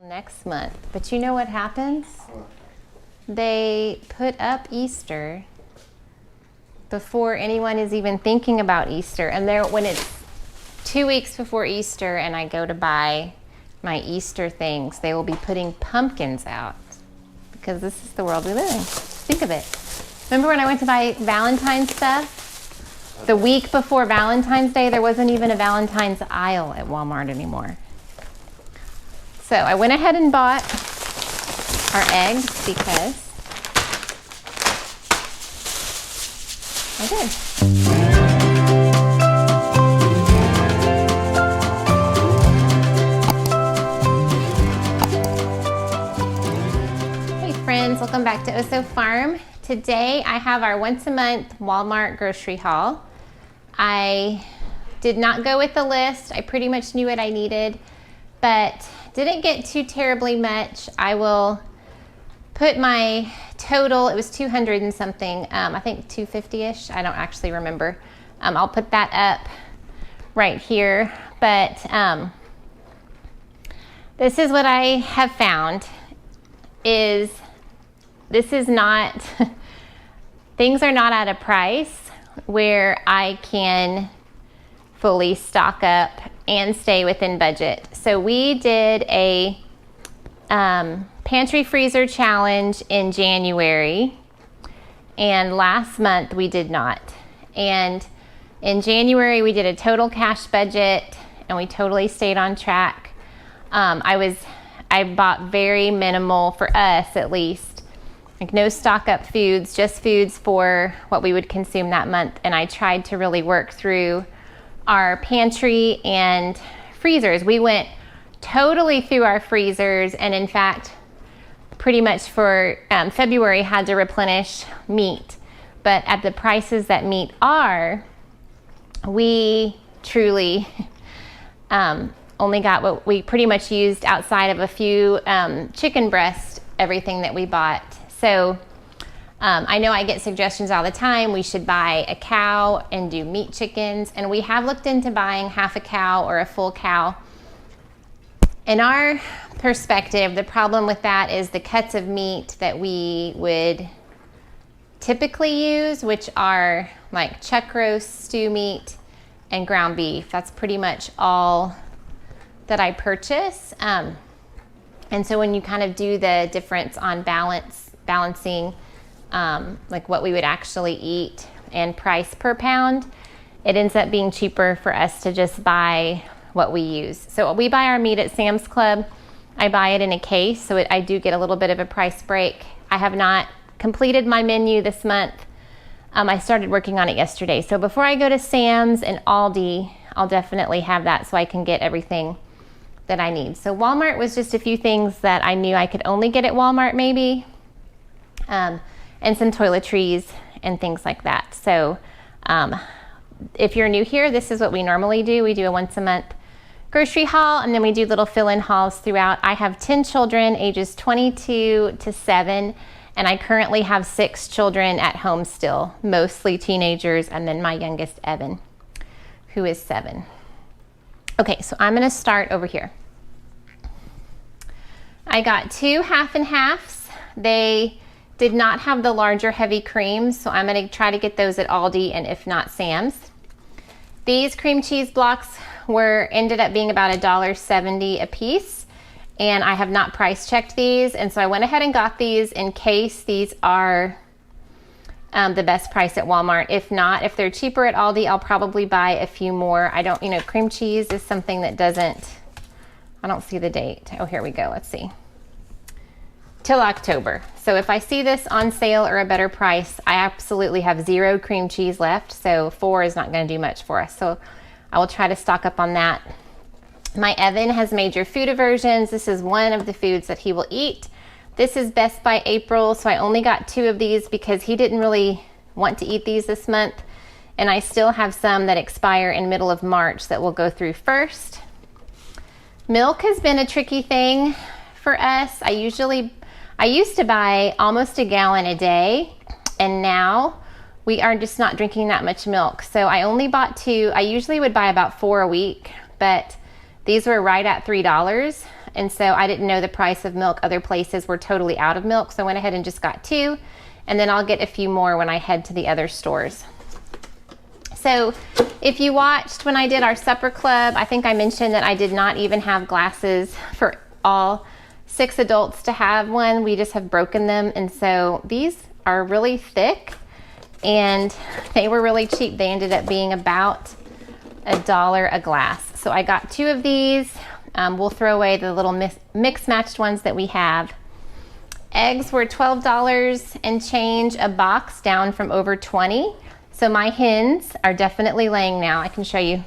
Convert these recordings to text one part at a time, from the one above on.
Next month. But you know what happens? They put up Easter before anyone is even thinking about Easter. And when it's 2 weeks before Easter and I go to buy my Easter things, they will be putting pumpkins out because this is the world we live in. Think of it. Remember when I went to buy Valentine's stuff? The week before Valentine's Day, there wasn't even a Valentine's aisle at Walmart anymore. So I went ahead and bought our eggs because I did. Hey friends, welcome back to Oso Farm. Today I have our once a month Walmart grocery haul. I did not go with the list. I pretty much knew what I needed, but didn't get too terribly much. I will put my total, it was 200 and something, I think 250-ish, I don't actually remember. I'll put that up right here, but this is what I have found, things are not at a price where I can fully stock up and stay within budget. So we did a pantry freezer challenge in January, and last month we did not. And in January we did a total cash budget and we totally stayed on track. I bought very minimal, for us at least, like no stock up foods, just foods for what we would consume that month. And I tried to really work through our pantry and freezers. We went totally through our freezers, and in fact pretty much for February had to replenish meat. But at the prices that meat are, we truly only got what we pretty much used outside of a few chicken breasts, everything that we bought. So I know I get suggestions all the time, we should buy a cow and do meat chickens, and we have looked into buying half a cow or a full cow. In our perspective, the problem with that is the cuts of meat that we would typically use, which are like chuck roast, stew meat, and ground beef. That's pretty much all that I purchase. And so when you kind of do the difference on balancing like what we would actually eat and price per pound, it ends up being cheaper for us to just buy what we use. So we buy our meat at Sam's Club. I buy it in a case, so I do get a little bit of a price break. I have not completed my menu this month. I started working on it yesterday. So before I go to Sam's and Aldi, I'll definitely have that so I can get everything that I need. So Walmart was just a few things that I knew I could only get at Walmart maybe. And some toiletries and things like that. So if you're new here, this is what we normally do. We do a once a month grocery haul, and then we do little fill-in hauls throughout. I have 10 children ages 22 to 7, and I currently have 6 children at home still, mostly teenagers, and then my youngest, Evan, who is 7. Okay, so I'm gonna start over here. I got 2 half and halves. They did not have the larger heavy creams, so I'm gonna try to get those at Aldi, and if not, Sam's. These cream cheese blocks ended up being about $1.70 a piece, and I have not price checked these, and so I went ahead and got these in case these are the best price at Walmart. If not, if they're cheaper at Aldi, I'll probably buy a few more. Cream cheese is something that I don't see the date. Oh, here we go, let's see. Till October. So if I see this on sale or a better price, I absolutely have 0 cream cheese left, so 4 is not going to do much for us. So I will try to stock up on that. My Evan has major food aversions. This is one of the foods that he will eat. This is Best by April, so I only got 2 of these because he didn't really want to eat these this month, and I still have some that expire in middle of March that we'll go through first. Milk has been a tricky thing for us. I used to buy almost a gallon a day, and now we are just not drinking that much milk. So I only bought 2. I usually would buy about 4 a week, but these were right at $3. and so I didn't know the price of milk. Other places were totally out of milk, so I went ahead and just got 2, and then I'll get a few more when I head to the other stores. So if you watched when I did our supper club, I think I mentioned that I did not even have glasses for all 6 adults to have one. We just have broken them, and so these are really thick and they were really cheap. They ended up being about $1 a glass. So I got 2 of these. We'll throw away the little mix matched ones that we have. Eggs were $12 and change a box, down from over 20. So my hens are definitely laying now. I can show you.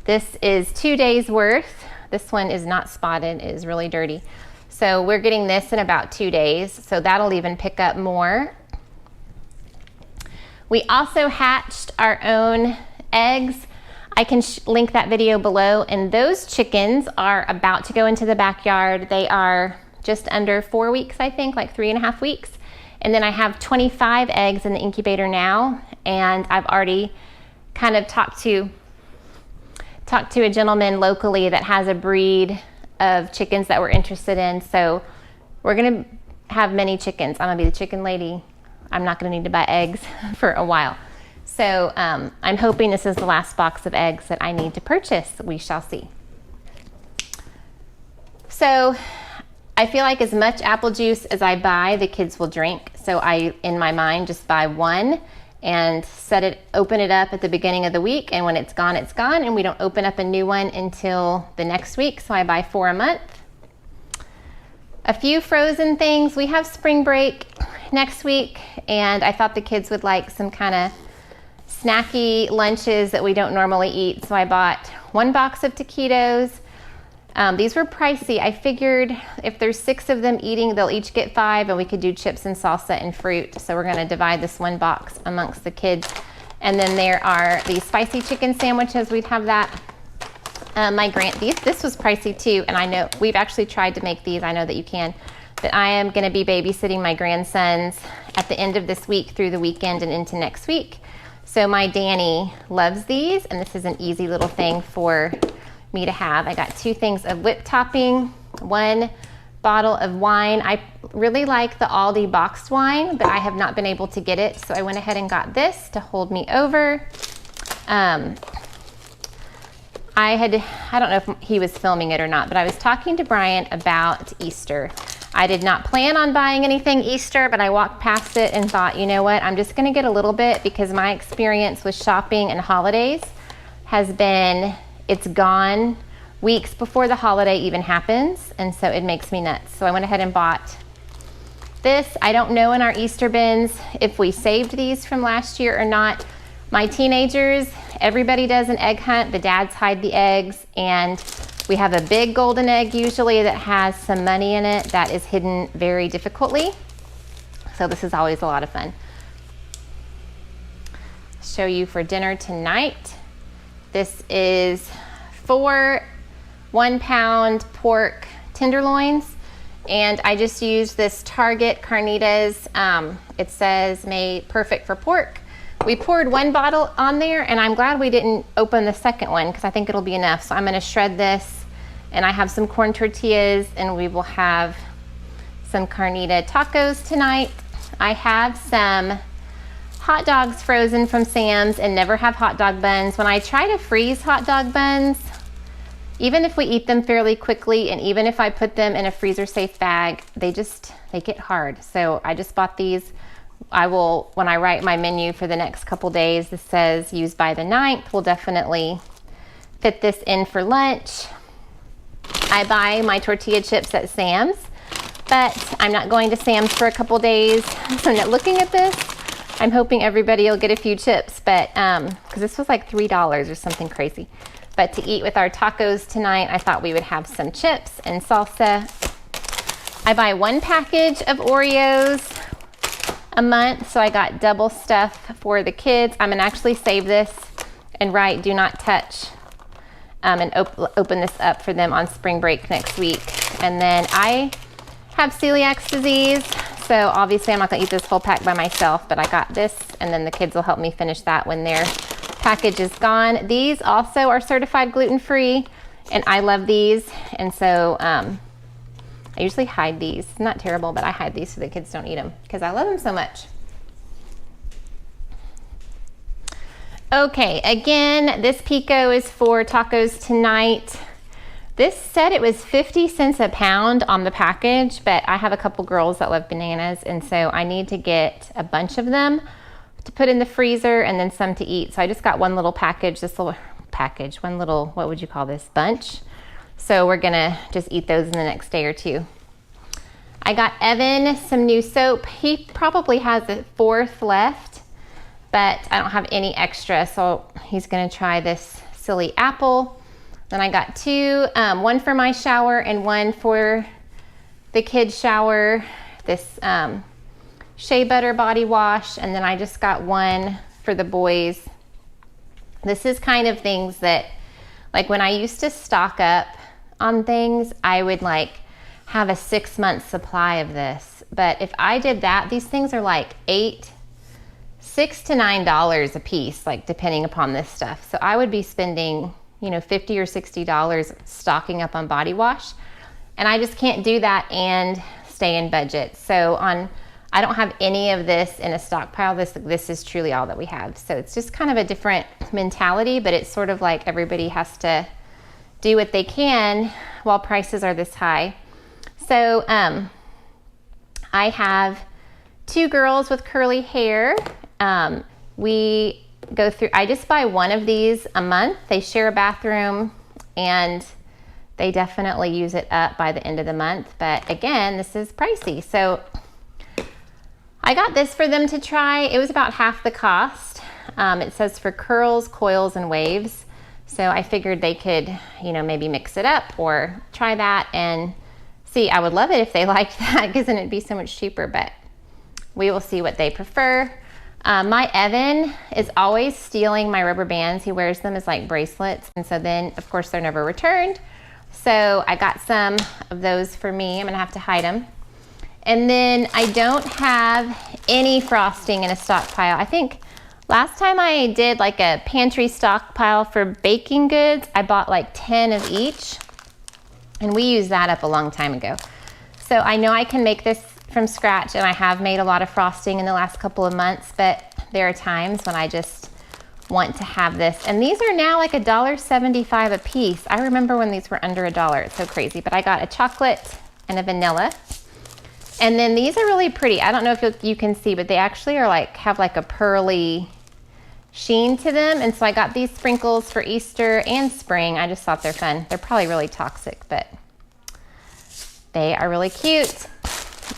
This is 2 days worth. This one is not spotted, it is really dirty. So we're getting this in about 2 days. So that'll even pick up more. We also hatched our own eggs. I can link that video below, and those chickens are about to go into the backyard. They are just under 4 weeks, I think, like 3.5 weeks. And then I have 25 eggs in the incubator now, and I've already kind of talked to a gentleman locally that has a breed of chickens that we're interested in. So we're gonna have many chickens. I'm gonna be the chicken lady. I'm not gonna need to buy eggs for a while. So I'm hoping this is the last box of eggs that I need to purchase. We shall see. So I feel like as much apple juice as I buy, the kids will drink. So I, in my mind, just buy 1 and open it up at the beginning of the week. And when it's gone, and we don't open up a new one until the next week. So I buy 4 a month. A few frozen things. We have spring break next week, and I thought the kids would like some kind of snacky lunches that we don't normally eat. So I bought 1 box of taquitos. These were pricey. I figured if there's 6 of them eating, they'll each get 5, and we could do chips and salsa and fruit. So we're gonna divide this 1 box amongst the kids. And then there are these spicy chicken sandwiches. We'd have that. This was pricey too, and I know we've actually tried to make these. I know that you can, but I am gonna be babysitting my grandsons at the end of this week through the weekend and into next week. So my Danny loves these, and this is an easy little thing for me to have. I got 2 things of whipped topping, 1 bottle of wine. I really like the Aldi boxed wine, but I have not been able to get it, so I went ahead and got this to hold me over. I don't know if he was filming it or not, but I was talking to Brian about Easter. I did not plan on buying anything Easter, but I walked past it and thought, you know what, I'm just gonna get a little bit, because my experience with shopping and holidays has been, it's gone weeks before the holiday even happens, and so it makes me nuts. So I went ahead and bought this. I don't know in our Easter bins if we saved these from last year or not. My teenagers, everybody does an egg hunt. The dads hide the eggs, and we have a big golden egg usually that has some money in it that is hidden very difficultly. So this is always a lot of fun. Show you for dinner tonight. This is 4 1-pound pork tenderloins, and I just used this Target carnitas. It says made perfect for pork. We poured 1 bottle on there, and I'm glad we didn't open the second one, because I think it'll be enough. So I'm gonna shred this, and I have some corn tortillas, and we will have some carnita tacos tonight. I have some hot dogs frozen from Sam's, and never have hot dog buns. When I try to freeze hot dog buns, even if we eat them fairly quickly, and even if I put them in a freezer safe bag, they get hard. So I just bought these. I will, when I write my menu for the next couple days, this says use by the 9th. We'll definitely fit this in for lunch. I buy my tortilla chips at Sam's, but I'm not going to Sam's for a couple days. So now looking at this, I'm hoping everybody will get a few chips, but because this was like $3 or something crazy. But to eat with our tacos tonight, I thought we would have some chips and salsa. I buy 1 package of Oreos a month, so I got double stuff for the kids. I'm gonna actually save this and write do not touch, and open this up for them on spring break next week. And then I have celiac disease, so obviously I'm not gonna eat this whole pack by myself, but I got this, and then the kids will help me finish that when their package is gone. These also are certified gluten-free, And I love these, and so I usually hide these. Not terrible, but I hide these so the kids don't eat them because I love them so much. Okay, again, this pico is for tacos tonight. This said it was 50 cents a pound on the package, but I have a couple girls that love bananas, and so I need to get a bunch of them to put in the freezer and then some to eat. So I just got one little package, one little, what would you call this, bunch. So we're gonna just eat those in the next day or two. I got Evan some new soap. He probably has a fourth left, but I don't have any extra, so he's gonna try this silly apple. Then I got two, one for my shower and one for the kids' shower, this shea butter body wash, and then I just got one for the boys. This is kind of things that, like when I used to stock up on things, I would like have a 6-month supply of this. But if I did that, these things are like $6 to $9 a piece, like depending upon this stuff. So I would be spending, you know, $50 or $60 stocking up on body wash. And I just can't do that and stay in budget. So I don't have any of this in a stockpile. This is truly all that we have. So it's just kind of a different mentality, but it's sort of like everybody has to do what they can while prices are this high. So I have two girls with curly hair. We go through, I just buy one of these a month. They share a bathroom and they definitely use it up by the end of the month. But again, this is pricey. So I got this for them to try. It was about half the cost. It says for curls, coils, and waves. So I figured they could, you know, maybe mix it up or try that and see. I would love it if they liked that because then it'd be so much cheaper, but we will see what they prefer. My Evan is always stealing my rubber bands. He wears them as like bracelets, and so then of course they're never returned. So I got some of those for me. I'm gonna have to hide them. And then I don't have any frosting in a stockpile. I think last time I did like a pantry stockpile for baking goods, I bought like 10 of each, and we used that up a long time ago. So I know I can make this from scratch, and I have made a lot of frosting in the last couple of months, but there are times when I just want to have this. And these are now like $1.75 a piece. I remember when these were under $1. It's so crazy. But I got a chocolate and a vanilla. And then these are really pretty. I don't know if you can see, but they actually are like, have like a pearly sheen to them. And so I got these sprinkles for Easter and spring. I just thought they're fun. They're probably really toxic, but they are really cute.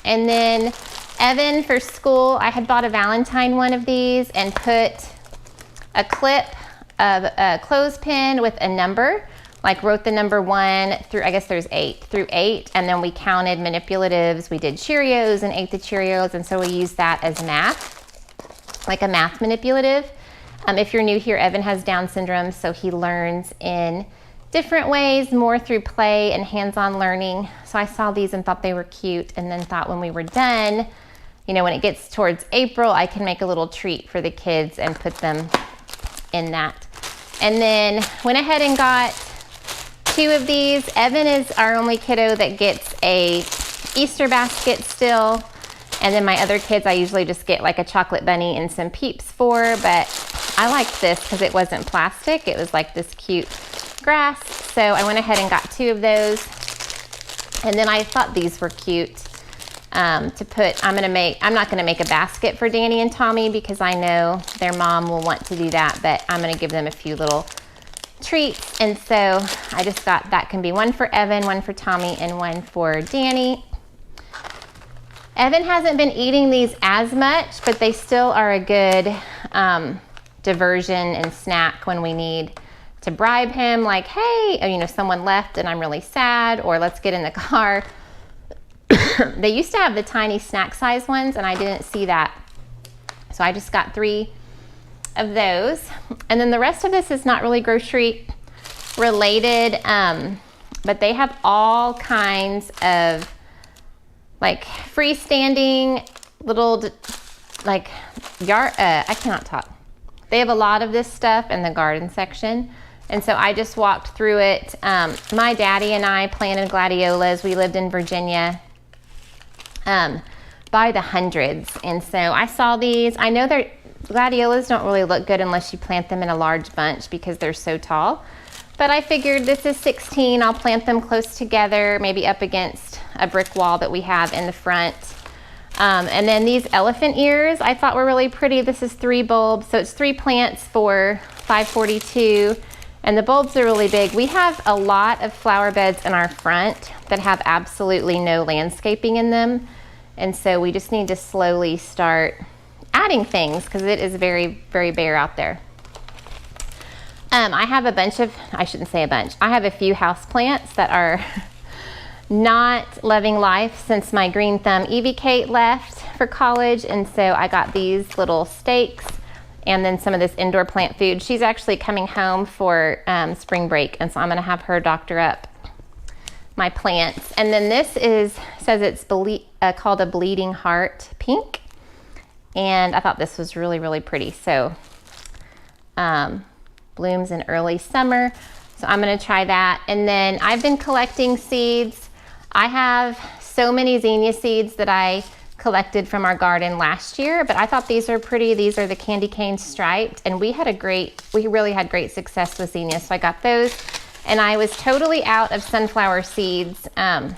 And then Evan for school, I had bought a Valentine one of these and put a clip of a clothespin with a number, like wrote the number 1 through, I guess there's 8, through 8, and then we counted manipulatives. We did Cheerios and ate the Cheerios, and so we used that as math, like a math manipulative. If you're new here, Evan has Down syndrome, so he learns in different ways, more through play and hands-on learning. So I saw these and thought they were cute, and then thought when we were done, you know, when it gets towards April, I can make a little treat for the kids and put them in that. And then went ahead and got 2 of these. Evan is our only kiddo that gets a Easter basket still. And then my other kids, I usually just get like a chocolate bunny and some Peeps for, but I liked this because it wasn't plastic. It was like this cute grass. So I went ahead and got 2 of those. And then I thought these were cute to put. I'm not gonna make a basket for Danny and Tommy because I know their mom will want to do that, but I'm gonna give them a few little treats. And so I just got, that can be one for Evan, one for Tommy, and one for Danny. Evan hasn't been eating these as much, but they still are a good diversion and snack when we need to bribe him, like, hey, you know, someone left and I'm really sad, or let's get in the car. They used to have the tiny snack size ones, and I didn't see that. So I just got 3 of those. And then the rest of this is not really grocery related, but they have all kinds of like freestanding little like yard, I cannot talk. They have a lot of this stuff in the garden section. And so I just walked through it. My daddy and I planted gladiolas. We lived in Virginia by the hundreds. And so I saw these. I know gladiolas don't really look good unless you plant them in a large bunch because they're so tall. But I figured this is 16. I'll plant them close together, maybe up against a brick wall that we have in the front. And then these elephant ears I thought were really pretty. This is 3 bulbs, so it's 3 plants for $5.42. And the bulbs are really big. We have a lot of flower beds in our front that have absolutely no landscaping in them. And so we just need to slowly start adding things because it is very, very bare out there. I have I shouldn't say a bunch. I have a few house plants that are not loving life since my green thumb Evie Kate left for college. And so I got these little stakes and then some of this indoor plant food. She's actually coming home for spring break, and so I'm gonna have her doctor up my plants. And then this says it's called a bleeding heart pink, and I thought this was really, really pretty. So blooms in early summer, so I'm gonna try that. And then I've been collecting seeds. I have so many zinnia seeds that I collected from our garden last year, but I thought these are pretty. These are the candy cane striped, and we really had great success with zinnia, so I got those. And I was totally out of sunflower seeds, and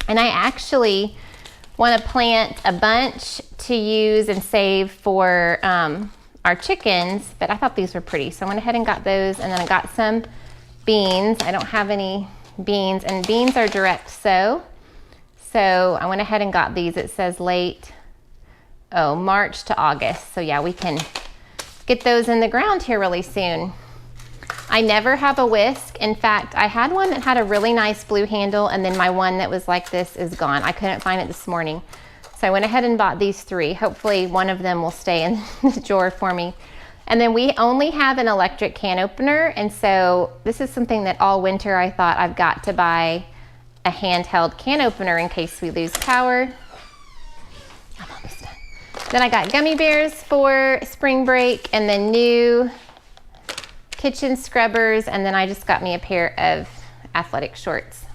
I actually want to plant a bunch to use and save for our chickens, but I thought these were pretty, so I went ahead and got those. And then I got some beans. I don't have any beans, and beans are direct sow. So I went ahead and got these. It says March to August. So yeah, we can get those in the ground here really soon. I never have a whisk. In fact, I had one that had a really nice blue handle, and then my one that was like this is gone. I couldn't find it this morning. So I went ahead and bought these 3. Hopefully one of them will stay in the drawer for me. And then we only have an electric can opener, and so this is something that all winter I thought I've got to buy a handheld can opener in case we lose power. I'm almost done. Then I got gummy bears for spring break, and then new kitchen scrubbers, and then I just got me a pair of athletic shorts.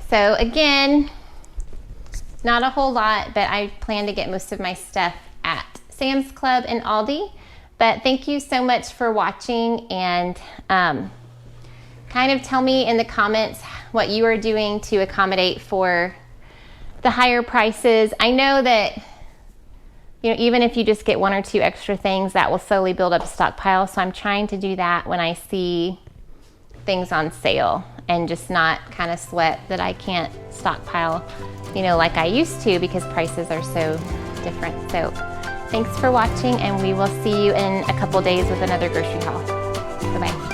So again, not a whole lot, but I plan to get most of my stuff at Sam's Club and Aldi. But thank you so much for watching, and kind of tell me in the comments what you are doing to accommodate for the higher prices. I know that, even if you just get 1 or 2 extra things, that will slowly build up a stockpile. So I'm trying to do that when I see things on sale and just not kind of sweat that I can't stockpile, like I used to, because prices are so different. So thanks for watching, and we will see you in a couple days with another grocery haul. Bye-bye.